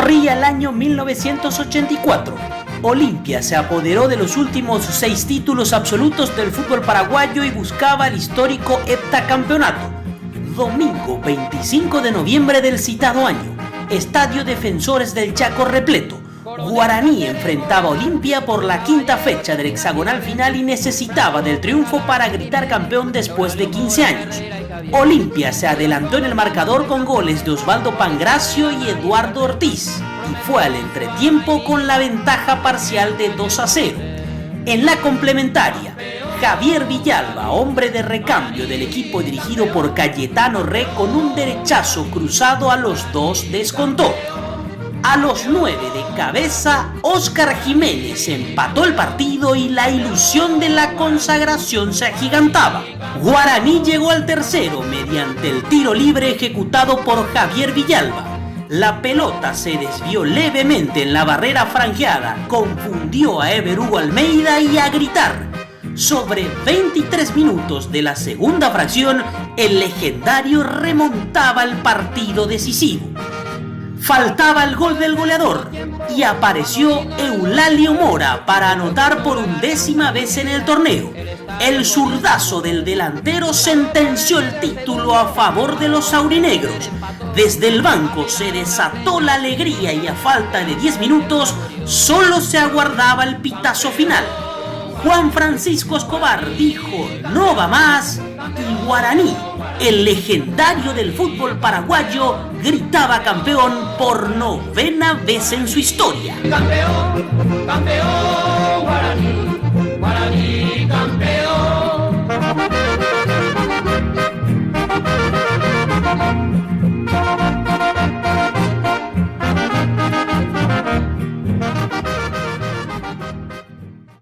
Corría el año 1984. Olimpia se apoderó de los últimos 6 títulos absolutos del fútbol paraguayo y buscaba el histórico heptacampeonato. Domingo 25 de noviembre del citado año, Estadio Defensores del Chaco repleto. Guaraní enfrentaba a Olimpia por la 5ª fecha del hexagonal final y necesitaba del triunfo para gritar campeón después de 15 años. Olimpia se adelantó en el marcador con goles de Osvaldo Pangracio y Eduardo Ortiz y fue al entretiempo con la ventaja parcial de 2-0. En la complementaria, Javier Villalba, hombre de recambio del equipo dirigido por Cayetano Re, con un derechazo cruzado a los 2 descontó. A los 9 de cabeza, Óscar Jiménez empató el partido y la ilusión de la consagración se agigantaba. Guaraní llegó al tercero mediante el tiro libre ejecutado por Javier Villalba. La pelota se desvió levemente en la barrera franjeada, confundió a Ever Hugo Almeida y a gritar. Sobre 23 minutos de la segunda fracción, el legendario remontaba el partido decisivo. Faltaba el gol del goleador y apareció Eulalio Mora para anotar por 11ª vez en el torneo. El zurdazo del delantero sentenció el título a favor de los aurinegros. Desde el banco se desató la alegría y a falta de 10 minutos solo se aguardaba el pitazo final. Juan Francisco Escobar dijo no va más y Guaraní, el legendario del fútbol paraguayo, gritaba campeón por 9ª vez en su historia. Campeón, campeón, Guaraní, Guaraní campeón.